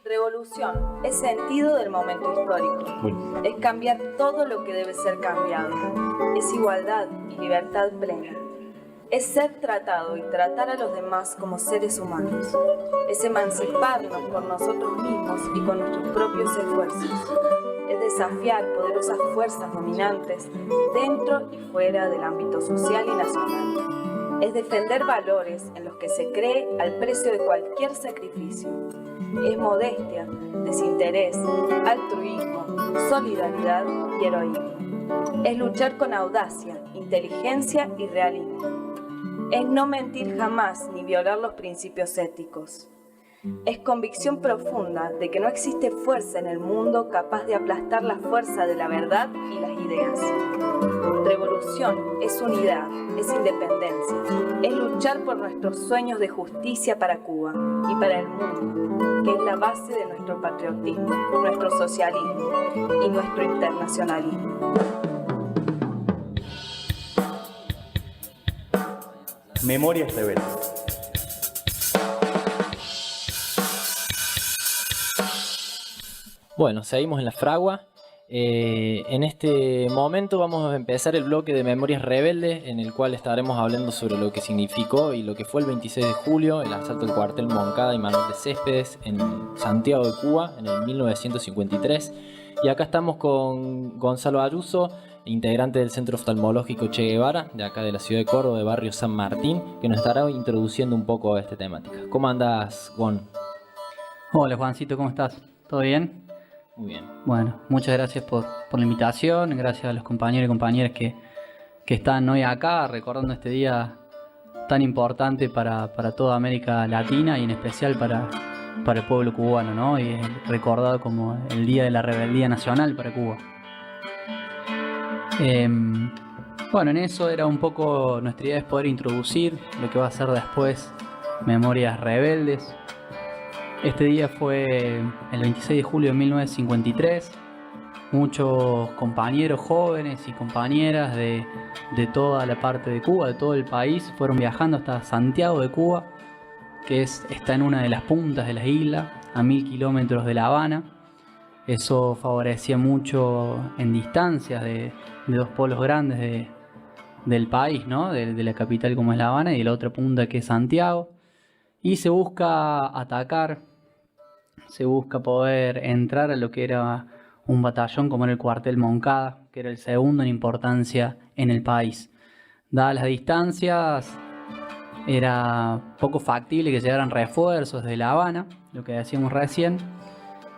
Revolución es sentido del momento histórico. Es cambiar todo lo que debe ser cambiado. Es igualdad y libertad plena. Es ser tratado y tratar a los demás como seres humanos. Es emanciparnos por nosotros mismos y con nuestros propios esfuerzos. Es desafiar poderosas fuerzas dominantes dentro y fuera del ámbito social y nacional. Es defender valores en los que se cree al precio de cualquier sacrificio. Es modestia, desinterés, altruismo, solidaridad y heroísmo. Es luchar con audacia, inteligencia y realismo. Es no mentir jamás ni violar los principios éticos. Es convicción profunda de que no existe fuerza en el mundo capaz de aplastar la fuerza de la verdad y las ideas. Revolución es unidad, es independencia, es luchar por nuestros sueños de justicia para Cuba y para el mundo, que es la base de nuestro patriotismo, nuestro socialismo y nuestro internacionalismo. Memorias Rebeldes. Bueno, seguimos en la fragua. En este momento vamos a empezar el bloque de Memorias Rebeldes, en el cual estaremos hablando sobre lo que significó y lo que fue el 26 de julio, el asalto al cuartel Moncada y Manuel de Céspedes en Santiago de Cuba en el 1953. Y acá estamos con Gonzalo Ayuso, integrante del Centro Oftalmológico Che Guevara, de acá de la ciudad de Córdoba, de barrio San Martín, que nos estará introduciendo un poco a esta temática. ¿Cómo andás, Gon? Hola, Juancito, ¿cómo estás? ¿Todo bien? Muy bien. Bueno, muchas gracias por la invitación, gracias a los compañeros y compañeras que están hoy acá recordando este día tan importante para toda América Latina y en especial para el pueblo cubano, ¿no? Y es recordado como el Día de la Rebeldía Nacional para Cuba. Bueno, en eso era un poco nuestra idea, es poder introducir lo que va a ser después Memorias Rebeldes. Este día fue el 26 de julio de 1953. Muchos compañeros jóvenes y compañeras de toda la parte de Cuba, de todo el país, fueron viajando hasta Santiago de Cuba, que está en una de las puntas de la isla, a 1000 kilómetros de La Habana. Eso favorecía mucho en distancias de dos polos grandes del país, ¿no? De la capital como es La Habana y de la otra punta que es Santiago. Y se busca atacar, se busca poder entrar a lo que era un batallón como era el cuartel Moncada, que era el segundo en importancia en el país. Dadas las distancias, era poco factible que llegaran refuerzos de La Habana, lo que decíamos recién,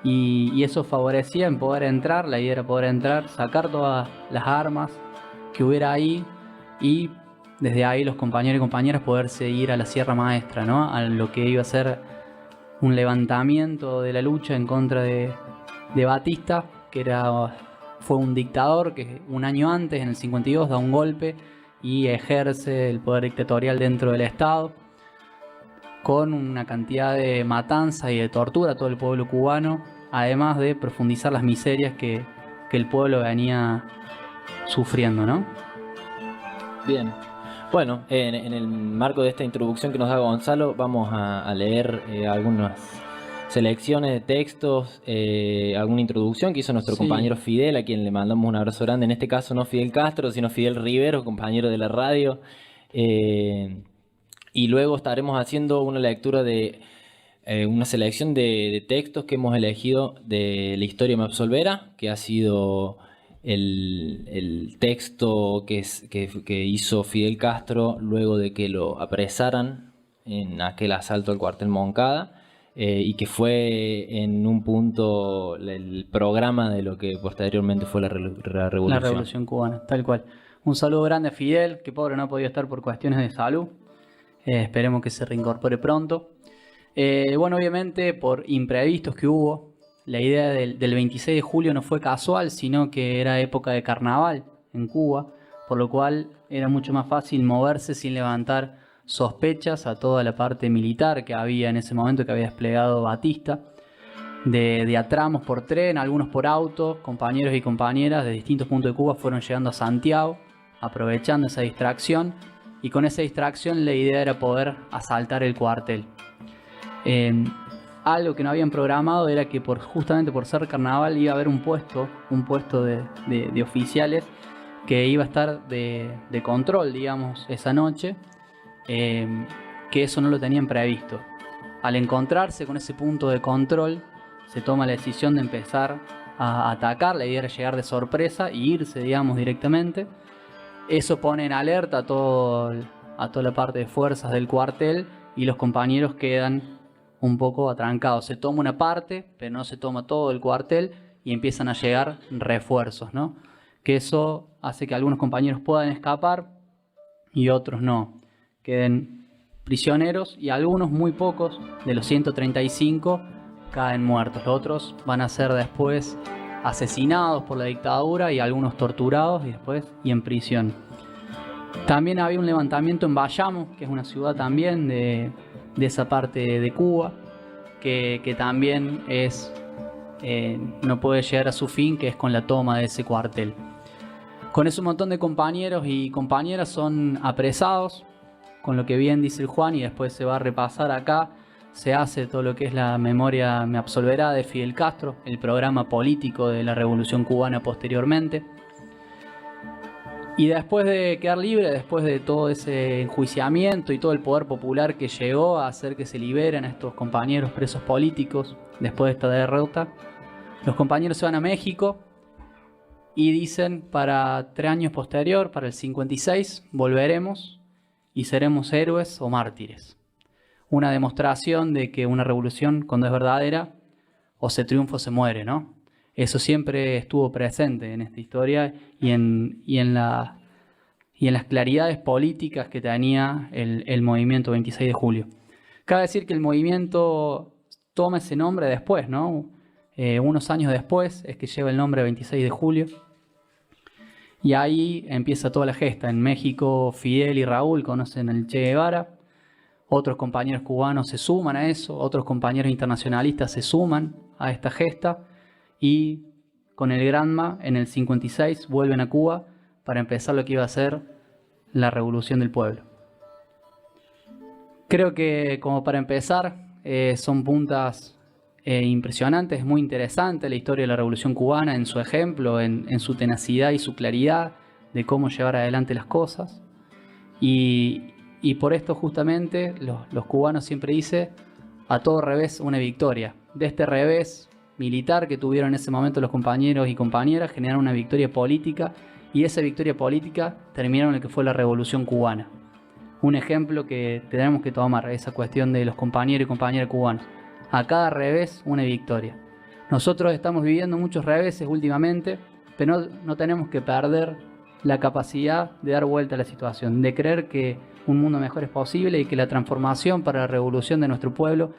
y eso favorecía en poder entrar. La idea era poder entrar, sacar todas las armas que hubiera ahí y desde ahí los compañeros y compañeras poderse ir a la Sierra Maestra, ¿no? A lo que iba a ser un levantamiento de la lucha en contra de Batista, que fue un dictador que un año antes, en el 52, da un golpe y ejerce el poder dictatorial dentro del Estado, con una cantidad de matanza y de tortura a todo el pueblo cubano, además de profundizar las miserias que el pueblo venía sufriendo, ¿no? Bien. Bueno, en el marco de esta introducción que nos da Gonzalo, vamos a leer algunas selecciones de textos, alguna introducción que hizo nuestro compañero Fidel, a quien le mandamos un abrazo grande. En este caso no Fidel Castro, sino Fidel Rivero, compañero de la radio. Y luego estaremos haciendo una lectura de una selección de textos que hemos elegido de La historia me absolverá, que ha sido el texto que hizo Fidel Castro luego de que lo apresaran en aquel asalto al cuartel Moncada, y que fue en un punto el programa de lo que posteriormente fue la revolución. La revolución cubana, tal cual. Un saludo grande a Fidel, que pobre no ha podido estar por cuestiones de salud. Esperemos que se reincorpore pronto. Bueno, obviamente por imprevistos que hubo, la idea del 26 de julio no fue casual, sino que era época de carnaval en Cuba, por lo cual era mucho más fácil moverse sin levantar sospechas a toda la parte militar que había en ese momento, que había desplegado Batista, de a tramos por tren, algunos por auto. Compañeros y compañeras de distintos puntos de Cuba fueron llegando a Santiago, aprovechando esa distracción, y con esa distracción la idea era poder asaltar el cuartel. algo que no habían programado era que justamente por ser carnaval iba a haber un puesto de oficiales que iba a estar de control, digamos, esa noche, que eso no lo tenían previsto. Al encontrarse con ese punto de control, se toma la decisión de empezar a atacar. La idea era llegar de sorpresa e irse, digamos, directamente. Eso pone en alerta a toda la parte de fuerzas del cuartel y los compañeros quedan un poco atrancados. Se toma una parte, pero no se toma todo el cuartel y empiezan a llegar refuerzos, ¿no? Que eso hace que algunos compañeros puedan escapar y otros no. Queden prisioneros y algunos, muy pocos, de los 135, caen muertos. Los otros van a ser después asesinados por la dictadura y algunos torturados y en prisión. También había un levantamiento en Bayamo, que es una ciudad también de esa parte de Cuba, que también no puede llegar a su fin, que es con la toma de ese cuartel. Con eso un montón de compañeros y compañeras son apresados, con lo que bien dice el Juan, y después se va a repasar acá. Se hace todo lo que es la memoria me absolverá de Fidel Castro, el programa político de la Revolución Cubana posteriormente. Y después de quedar libre, después de todo ese enjuiciamiento y todo el poder popular que llegó a hacer que se liberen a estos compañeros presos políticos, después de esta derrota, los compañeros se van a México y dicen: para 3 años posterior, para el 56, volveremos y seremos héroes o mártires. Una demostración de que una revolución, cuando es verdadera, o se triunfa o se muere, ¿no? Eso siempre estuvo presente en esta historia y en las claridades políticas que tenía el movimiento 26 de julio. Cabe decir que el movimiento toma ese nombre después, ¿no? Unos años después es que lleva el nombre 26 de julio. Y ahí empieza toda la gesta. En México, Fidel y Raúl conocen al Che Guevara. Otros compañeros cubanos se suman a eso. Otros compañeros internacionalistas se suman a esta gesta. Y con el Granma, en el 56, vuelven a Cuba para empezar lo que iba a ser la Revolución del Pueblo. Creo que, como para empezar, son puntas impresionantes. Es muy interesante la historia de la Revolución Cubana en su ejemplo, en su tenacidad y su claridad de cómo llevar adelante las cosas. Y por esto justamente los cubanos siempre dicen: a todo revés una victoria. De este revés militar que tuvieron en ese momento los compañeros y compañeras, generaron una victoria política, y esa victoria política terminó en lo que fue la Revolución Cubana. Un ejemplo que tenemos que tomar, esa cuestión de los compañeros y compañeras cubanos. A cada revés una victoria. Nosotros estamos viviendo muchos reveses últimamente, pero no tenemos que perder la capacidad de dar vuelta a la situación, de creer que un mundo mejor es posible y que la transformación para la revolución de nuestro pueblo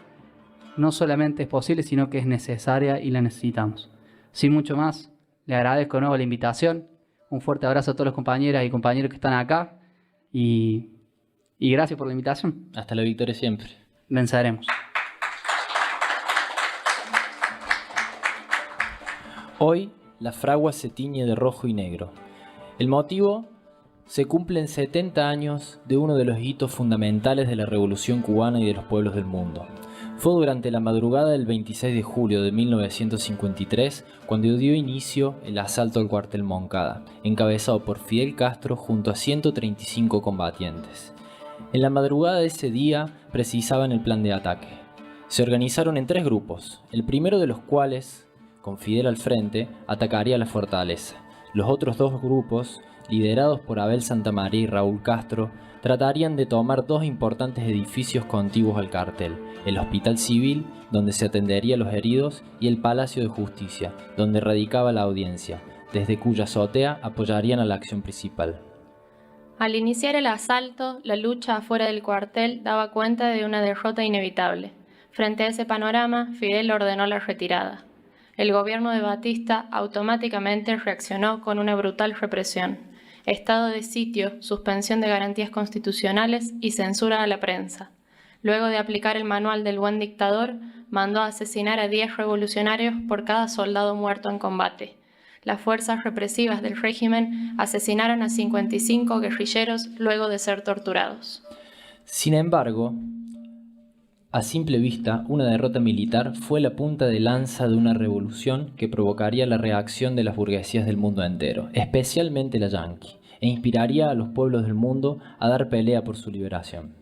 no solamente es posible, sino que es necesaria y la necesitamos. Sin mucho más, le agradezco de nuevo la invitación. Un fuerte abrazo a todas las compañeras y compañeros que están acá y gracias por la invitación. Hasta la victoria siempre. Venceremos. Hoy la fragua se tiñe de rojo y negro. El motivo: se cumplen 70 años de uno de los hitos fundamentales de la Revolución Cubana y de los pueblos del mundo. Fue durante la madrugada del 26 de julio de 1953 cuando dio inicio el asalto al cuartel Moncada, encabezado por Fidel Castro junto a 135 combatientes. En la madrugada de ese día precisaban el plan de ataque. Se organizaron en 3 grupos, el primero de los cuales, con Fidel al frente, atacaría la fortaleza. Los otros 2 grupos, liderados por Abel Santamaría y Raúl Castro, tratarían de tomar 2 importantes edificios contiguos al cartel: el Hospital Civil, donde se atendería a los heridos, y el Palacio de Justicia, donde radicaba la audiencia, desde cuya azotea apoyarían a la acción principal. Al iniciar el asalto, la lucha afuera del cuartel daba cuenta de una derrota inevitable. Frente a ese panorama, Fidel ordenó la retirada. El gobierno de Batista automáticamente reaccionó con una brutal represión: estado de sitio, suspensión de garantías constitucionales y censura a la prensa. Luego de aplicar el manual del buen dictador, mandó a asesinar a 10 revolucionarios por cada soldado muerto en combate. Las fuerzas represivas del régimen asesinaron a 55 guerrilleros luego de ser torturados. Sin embargo, A simple vista, una derrota militar fue la punta de lanza de una revolución que provocaría la reacción de las burguesías del mundo entero, especialmente la yanqui, e inspiraría a los pueblos del mundo a dar pelea por su liberación.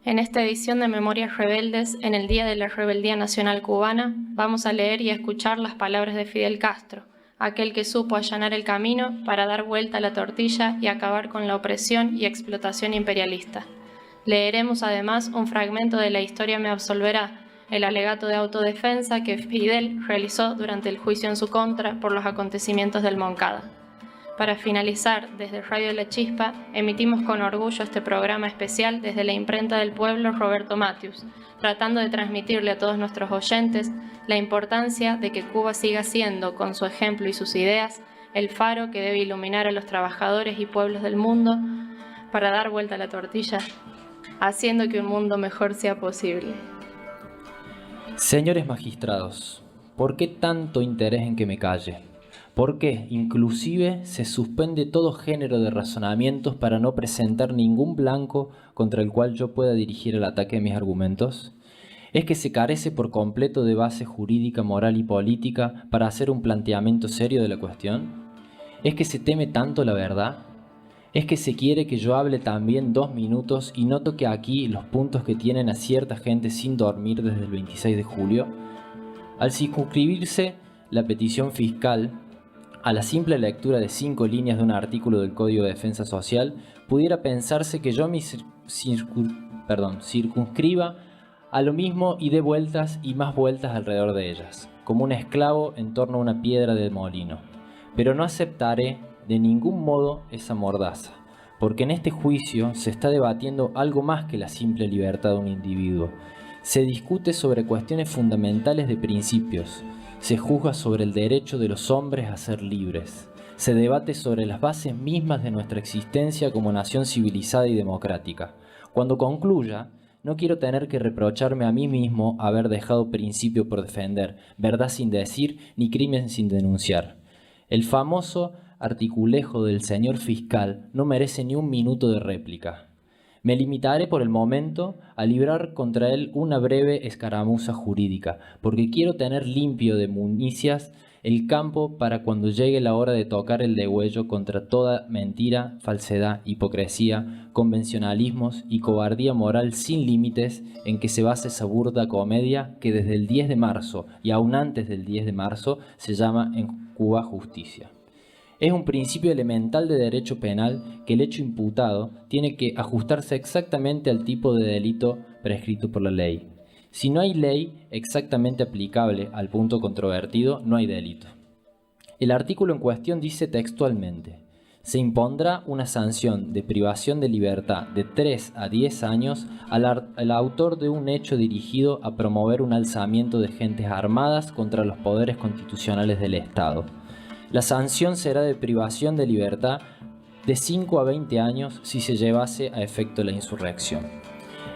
En esta edición de Memorias Rebeldes, en el Día de la Rebeldía Nacional Cubana, vamos a leer y a escuchar las palabras de Fidel Castro, aquel que supo allanar el camino para dar vuelta a la tortilla y acabar con la opresión y explotación imperialista. Leeremos además un fragmento de La historia me absolverá, el alegato de autodefensa que Fidel realizó durante el juicio en su contra por los acontecimientos del Moncada. Para finalizar, desde Radio La Chispa, emitimos con orgullo este programa especial desde la imprenta del pueblo Roberto Matius, tratando de transmitirle a todos nuestros oyentes la importancia de que Cuba siga siendo, con su ejemplo y sus ideas, el faro que debe iluminar a los trabajadores y pueblos del mundo para dar vuelta a la tortilla, haciendo que un mundo mejor sea posible. Señores magistrados, ¿por qué tanto interés en que me calle? ¿Por qué, inclusive, se suspende todo género de razonamientos para no presentar ningún blanco contra el cual yo pueda dirigir el ataque de mis argumentos? ¿Es que se carece por completo de base jurídica, moral y política para hacer un planteamiento serio de la cuestión? ¿Es que se teme tanto la verdad? ¿Es que se quiere que yo hable también 2 minutos y no toque aquí los puntos que tienen a cierta gente sin dormir desde el 26 de julio? Al circunscribirse la petición fiscal a la simple lectura de 5 líneas de un artículo del Código de Defensa Social, pudiera pensarse que yo me circunscriba a lo mismo y dé vueltas y más vueltas alrededor de ellas, como un esclavo en torno a una piedra de molino. Pero no aceptaré de ningún modo esa mordaza, porque en este juicio se está debatiendo algo más que la simple libertad de un individuo. Se discute sobre cuestiones fundamentales de principios, se juzga sobre el derecho de los hombres a ser libres, se debate sobre las bases mismas de nuestra existencia como nación civilizada y democrática. Cuando concluya, no quiero tener que reprocharme a mí mismo haber dejado principio por defender, verdad sin decir, ni crimen sin denunciar. El famoso articulejo del señor fiscal no merece ni un minuto de réplica. Me limitaré por el momento a librar contra él una breve escaramuza jurídica, porque quiero tener limpio de municias el campo para cuando llegue la hora de tocar el degüello contra toda mentira, falsedad, hipocresía, convencionalismos y cobardía moral sin límites en que se basa esa burda comedia que desde el 10 de marzo y aún antes del 10 de marzo se llama en Cuba justicia. Es un principio elemental de derecho penal que el hecho imputado tiene que ajustarse exactamente al tipo de delito prescrito por la ley. Si no hay ley exactamente aplicable al punto controvertido, no hay delito. El artículo en cuestión dice textualmente: se impondrá una sanción de privación de libertad de 3 a 10 años al autor de un hecho dirigido a promover un alzamiento de gentes armadas contra los poderes constitucionales del Estado. La sanción será de privación de libertad de 5 a 20 años si se llevase a efecto la insurrección.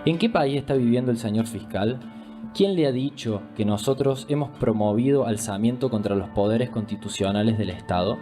¿En qué país está viviendo el señor fiscal? ¿Quién le ha dicho que nosotros hemos promovido alzamiento contra los poderes constitucionales del Estado?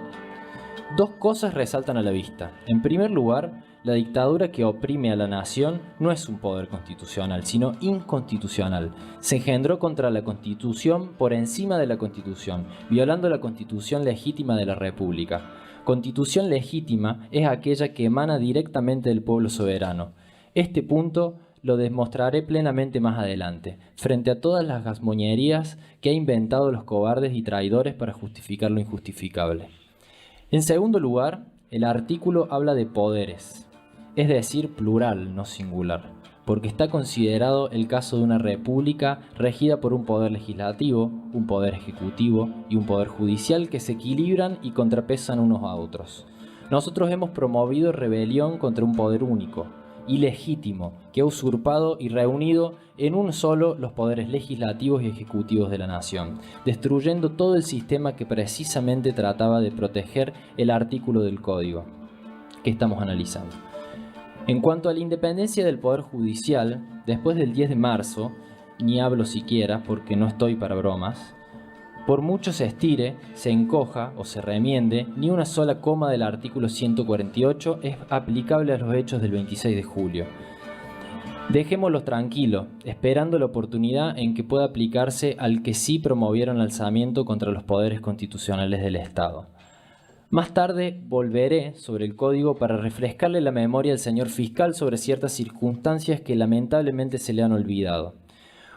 2 cosas resaltan a la vista. En primer lugar, la dictadura que oprime a la nación no es un poder constitucional, sino inconstitucional. Se engendró contra la Constitución por encima de la Constitución, violando la Constitución legítima de la República. Constitución legítima es aquella que emana directamente del pueblo soberano. Este punto lo demostraré plenamente más adelante, frente a todas las gazmoñerías que han inventado los cobardes y traidores para justificar lo injustificable. En segundo lugar, el artículo habla de poderes, es decir, plural, no singular, porque está considerado el caso de una república regida por un poder legislativo, un poder ejecutivo y un poder judicial que se equilibran y contrapesan unos a otros. Nosotros hemos promovido rebelión contra un poder único, ilegítimo, que ha usurpado y reunido en un solo los poderes legislativos y ejecutivos de la nación, destruyendo todo el sistema que precisamente trataba de proteger el artículo del Código que estamos analizando. En cuanto a la independencia del Poder Judicial, después del 10 de marzo, ni hablo siquiera porque no estoy para bromas, por mucho se estire, se encoja o se remiende, ni una sola coma del artículo 148 es aplicable a los hechos del 26 de julio. Dejémoslos tranquilos, esperando la oportunidad en que pueda aplicarse al que sí promovieron el alzamiento contra los poderes constitucionales del Estado. Más tarde volveré sobre el código para refrescarle la memoria al señor fiscal sobre ciertas circunstancias que lamentablemente se le han olvidado.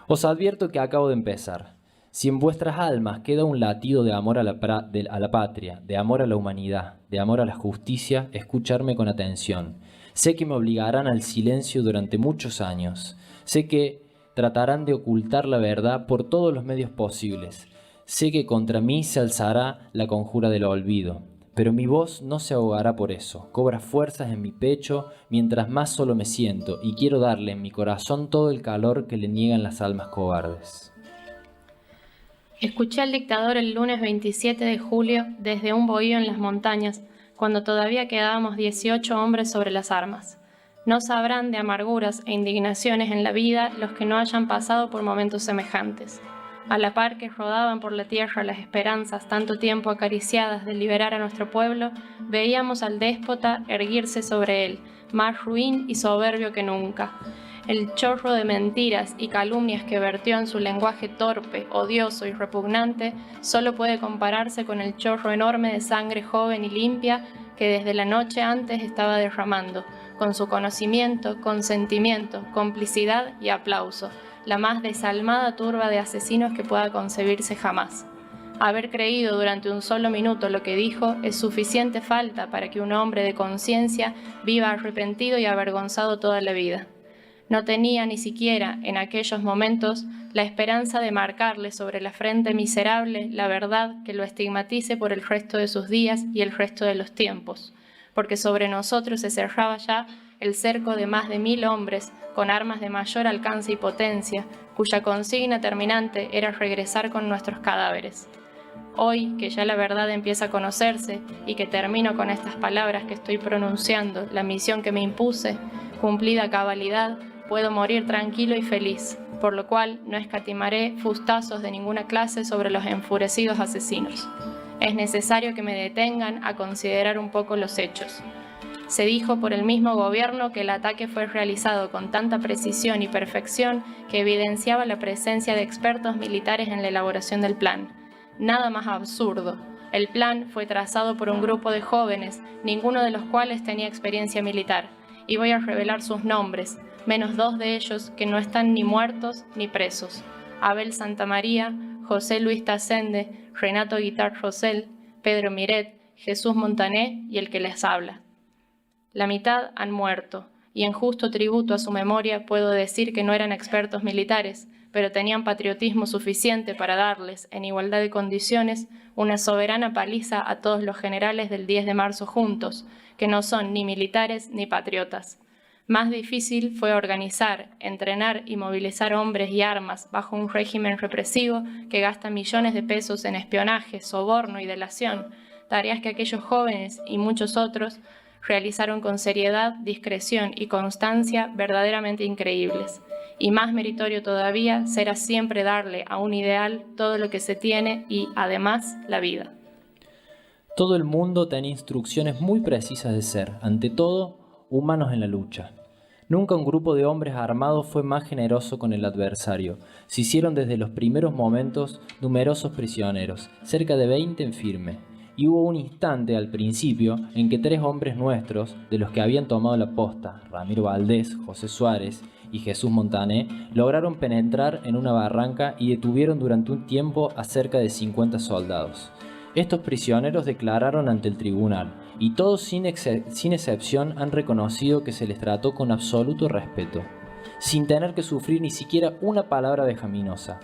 Os advierto que acabo de empezar. Si en vuestras almas queda un latido de amor a la patria, de amor a la humanidad, de amor a la justicia, escucharme con atención. Sé que me obligarán al silencio durante muchos años. Sé que tratarán de ocultar la verdad por todos los medios posibles. Sé que contra mí se alzará la conjura del olvido. Pero mi voz no se ahogará por eso. Cobra fuerzas en mi pecho mientras más solo me siento y quiero darle en mi corazón todo el calor que le niegan las almas cobardes. Escuché al dictador el lunes 27 de julio desde un bohío en las montañas, cuando todavía quedábamos 18 hombres sobre las armas. No sabrán de amarguras e indignaciones en la vida los que no hayan pasado por momentos semejantes. A la par que rodaban por la tierra las esperanzas tanto tiempo acariciadas de liberar a nuestro pueblo, veíamos al déspota erguirse sobre él, más ruin y soberbio que nunca. El chorro de mentiras y calumnias que vertió en su lenguaje torpe, odioso y repugnante solo puede compararse con el chorro enorme de sangre joven y limpia que desde la noche antes estaba derramando, con su conocimiento, consentimiento, complicidad y aplauso, la más desalmada turba de asesinos que pueda concebirse jamás. Haber creído durante un solo minuto lo que dijo es suficiente falta para que un hombre de conciencia viva arrepentido y avergonzado toda la vida. No tenía ni siquiera, en aquellos momentos, la esperanza de marcarle sobre la frente miserable la verdad que lo estigmatice por el resto de sus días y el resto de los tiempos, porque sobre nosotros se cerraba ya el cerco de más de 1000 hombres con armas de mayor alcance y potencia, cuya consigna terminante era regresar con nuestros cadáveres. Hoy, que ya la verdad empieza a conocerse y que termino con estas palabras que estoy pronunciando, la misión que me impuse, cumplida a cabalidad, puedo morir tranquilo y feliz, por lo cual no escatimaré fustazos de ninguna clase sobre los enfurecidos asesinos. Es necesario que me detengan a considerar un poco los hechos. Se dijo por el mismo gobierno que el ataque fue realizado con tanta precisión y perfección que evidenciaba la presencia de expertos militares en la elaboración del plan. Nada más absurdo. El plan fue trazado por un grupo de jóvenes, ninguno de los cuales tenía experiencia militar, y voy a revelar sus nombres, menos 2 de ellos que no están ni muertos ni presos: Abel Santamaría, José Luis Tasende, Renato Guitart Rosell, Pedro Miret, Jesús Montané y el que les habla. La mitad han muerto, y en justo tributo a su memoria puedo decir que no eran expertos militares, pero tenían patriotismo suficiente para darles, en igualdad de condiciones, una soberana paliza a todos los generales del 10 de marzo juntos, que no son ni militares ni patriotas. Más difícil fue organizar, entrenar y movilizar hombres y armas bajo un régimen represivo que gasta millones de pesos en espionaje, soborno y delación, tareas que aquellos jóvenes y muchos otros realizaron con seriedad, discreción y constancia verdaderamente increíbles. Y más meritorio todavía será siempre darle a un ideal todo lo que se tiene y, además, la vida. Todo el mundo tenía instrucciones muy precisas de ser, ante todo, humanos en la lucha. Nunca un grupo de hombres armados fue más generoso con el adversario. Se hicieron desde los primeros momentos numerosos prisioneros, cerca de 20 en firme. Y hubo un instante al principio en que 3 hombres nuestros, de los que habían tomado la posta, Ramiro Valdés, José Suárez y Jesús Montané, lograron penetrar en una barranca y detuvieron durante un tiempo a cerca de 50 soldados. Estos prisioneros declararon ante el tribunal, y todos sin excepción han reconocido que se les trató con absoluto respeto, sin tener que sufrir ni siquiera una palabra vejaminosa.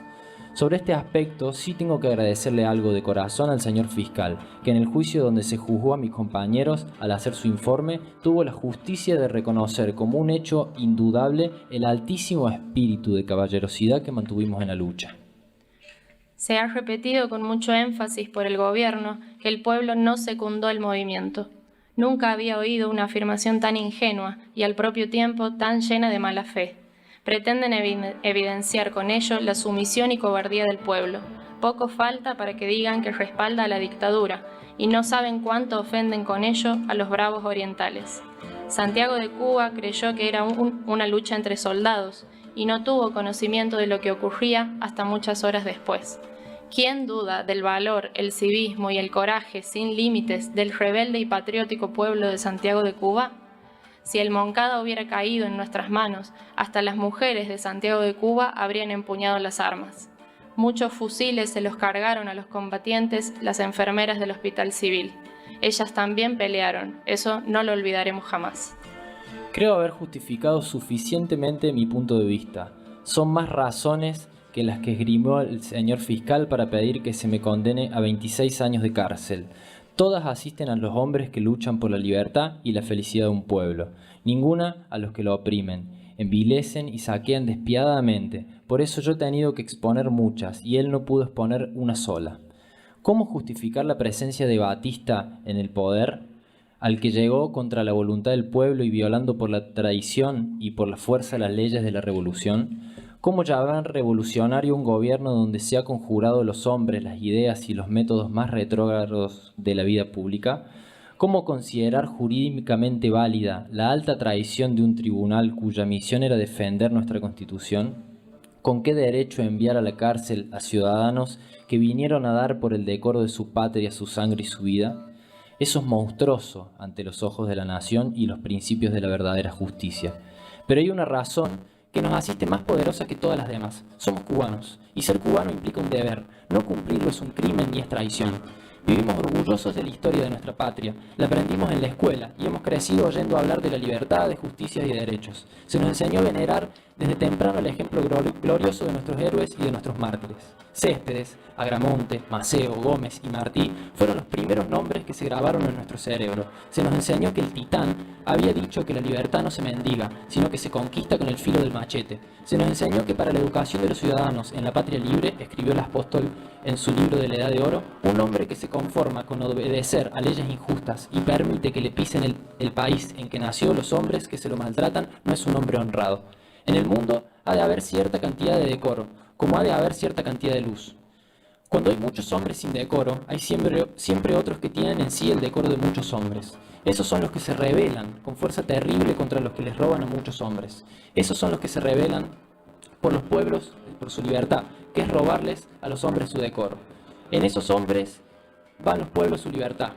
Sobre este aspecto sí tengo que agradecerle algo de corazón al señor fiscal, que en el juicio donde se juzgó a mis compañeros al hacer su informe, tuvo la justicia de reconocer como un hecho indudable el altísimo espíritu de caballerosidad que mantuvimos en la lucha. Se ha repetido con mucho énfasis por el gobierno que el pueblo no secundó el movimiento. Nunca había oído una afirmación tan ingenua y al propio tiempo tan llena de mala fe. Pretenden evidenciar con ello la sumisión y cobardía del pueblo. Poco falta para que digan que respalda a la dictadura, y no saben cuánto ofenden con ello a los bravos orientales. Santiago de Cuba creyó que era una lucha entre soldados y no tuvo conocimiento de lo que ocurría hasta muchas horas después. ¿Quién duda del valor, el civismo y el coraje sin límites del rebelde y patriótico pueblo de Santiago de Cuba? Si el Moncada hubiera caído en nuestras manos, hasta las mujeres de Santiago de Cuba habrían empuñado las armas. Muchos fusiles se los cargaron a los combatientes las enfermeras del Hospital Civil. Ellas también pelearon, eso no lo olvidaremos jamás. Creo haber justificado suficientemente mi punto de vista. Son más razones que las que esgrimió el señor fiscal para pedir que se me condene a 26 años de cárcel. Todas asisten a los hombres que luchan por la libertad y la felicidad de un pueblo, ninguna a los que lo oprimen, envilecen y saquean despiadadamente. Por eso yo he tenido que exponer muchas y él no pudo exponer una sola. ¿Cómo justificar la presencia de Batista en el poder, al que llegó contra la voluntad del pueblo y violando por la traición y por la fuerza las leyes de la revolución? ¿Cómo llamar revolucionario un gobierno donde se ha conjurado los hombres, las ideas y los métodos más retrógrados de la vida pública? ¿Cómo considerar jurídicamente válida la alta traición de un tribunal cuya misión era defender nuestra Constitución? ¿Con qué derecho enviar a la cárcel a ciudadanos que vinieron a dar por el decoro de su patria su sangre y su vida? Eso es monstruoso ante los ojos de la nación y los principios de la verdadera justicia. Pero hay una razón que nos asiste más poderosa que todas las demás. Somos cubanos, y ser cubano implica un deber. No cumplirlo es un crimen ni es traición. Vivimos orgullosos de la historia de nuestra patria, la aprendimos en la escuela y hemos crecido oyendo hablar de la libertad, de justicia y de derechos. Se nos enseñó a venerar desde temprano el ejemplo glorioso de nuestros héroes y de nuestros mártires. Céspedes, Agramonte, Maceo, Gómez y Martí fueron los primeros nombres que se grabaron en nuestro cerebro. Se nos enseñó que el Titán había dicho que la libertad no se mendiga, sino que se conquista con el filo del machete. Se nos enseñó que para la educación de los ciudadanos en la patria libre, escribió el apóstol en su libro de la Edad de Oro, un hombre que se conforma con obedecer a leyes injustas y permite que le pisen el país en que nació los hombres que se lo maltratan no es un hombre honrado. En el mundo ha de haber cierta cantidad de decoro, como ha de haber cierta cantidad de luz. Cuando hay muchos hombres sin decoro, hay siempre otros que tienen en sí el decoro de muchos hombres. Esos son los que se rebelan con fuerza terrible contra los que les roban a muchos hombres. Esos son los que se rebelan por los pueblos, por su libertad, que es robarles a los hombres su decoro. En esos hombres van los pueblos su libertad.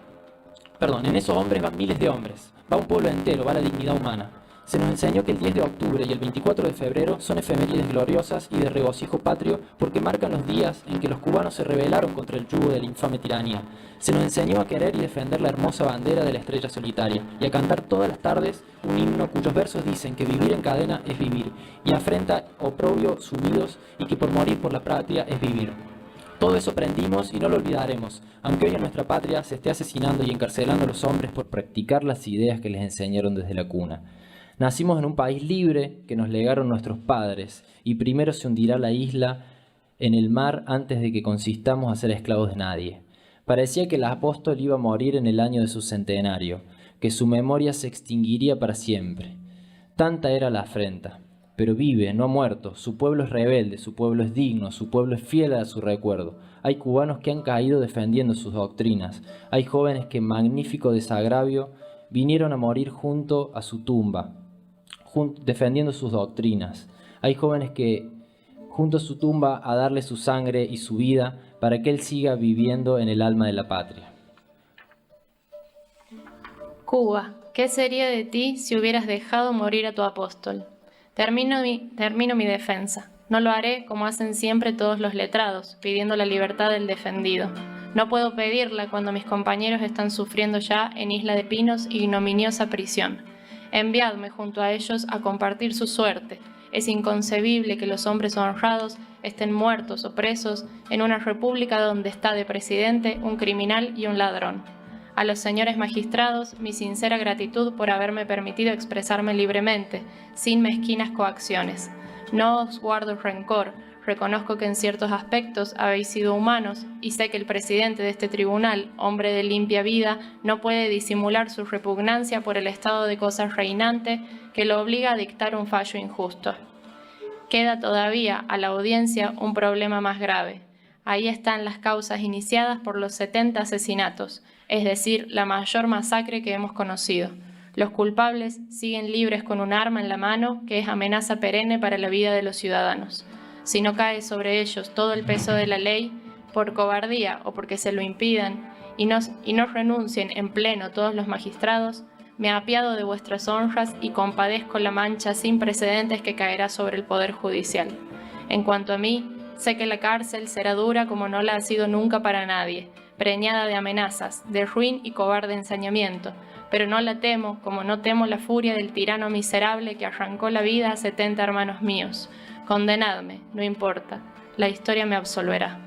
En esos hombres van miles de hombres, va un pueblo entero, va la dignidad humana. Se nos enseñó que el 10 de octubre y el 24 de febrero son efemérides gloriosas y de regocijo patrio porque marcan los días en que los cubanos se rebelaron contra el yugo de la infame tiranía. Se nos enseñó a querer y defender la hermosa bandera de la estrella solitaria y a cantar todas las tardes un himno cuyos versos dicen que vivir en cadena es vivir y afrenta oprobio sumidos y que por morir por la patria es vivir. Todo eso aprendimos y no lo olvidaremos, aunque hoy en nuestra patria se esté asesinando y encarcelando a los hombres por practicar las ideas que les enseñaron desde la cuna. Nacimos en un país libre que nos legaron nuestros padres, y primero se hundirá la isla en el mar antes de que consistamos a ser esclavos de nadie. Parecía que el apóstol iba a morir en el año de su centenario, que su memoria se extinguiría para siempre. Tanta era la afrenta. Pero vive, no ha muerto, su pueblo es rebelde, su pueblo es digno, su pueblo es fiel a su recuerdo. Hay cubanos que han caído defendiendo sus doctrinas, hay jóvenes que en magnífico desagravio vinieron a morir junto a su tumba, defendiendo sus doctrinas. Hay jóvenes que junto a su tumba a darle su sangre y su vida para que él siga viviendo en el alma de la patria. Cuba, ¿qué sería de ti si hubieras dejado morir a tu apóstol? Termino mi defensa. No lo haré como hacen siempre todos los letrados, pidiendo la libertad del defendido. No puedo pedirla cuando mis compañeros están sufriendo ya en Isla de Pinos ignominiosa prisión. Enviadme junto a ellos a compartir su suerte. Es inconcebible que los hombres honrados estén muertos o presos en una república donde está de presidente un criminal y un ladrón. A los señores magistrados, mi sincera gratitud por haberme permitido expresarme libremente, sin mezquinas coacciones. No os guardo rencor, reconozco que en ciertos aspectos habéis sido humanos y sé que el presidente de este tribunal, hombre de limpia vida, no puede disimular su repugnancia por el estado de cosas reinante que lo obliga a dictar un fallo injusto. Queda todavía a la audiencia un problema más grave. Ahí están las causas iniciadas por los 70 asesinatos, es decir, la mayor masacre que hemos conocido. Los culpables siguen libres con un arma en la mano que es amenaza perenne para la vida de los ciudadanos. Si no cae sobre ellos todo el peso de la ley, por cobardía o porque se lo impidan, y no renuncien en pleno todos los magistrados, me apiado de vuestras honras y compadezco la mancha sin precedentes que caerá sobre el Poder Judicial. En cuanto a mí, sé que la cárcel será dura como no la ha sido nunca para nadie, preñada de amenazas, de ruin y cobarde ensañamiento, pero no la temo como no temo la furia del tirano miserable que arrancó la vida a 70 hermanos míos. Condenadme, no importa, la historia me absolverá.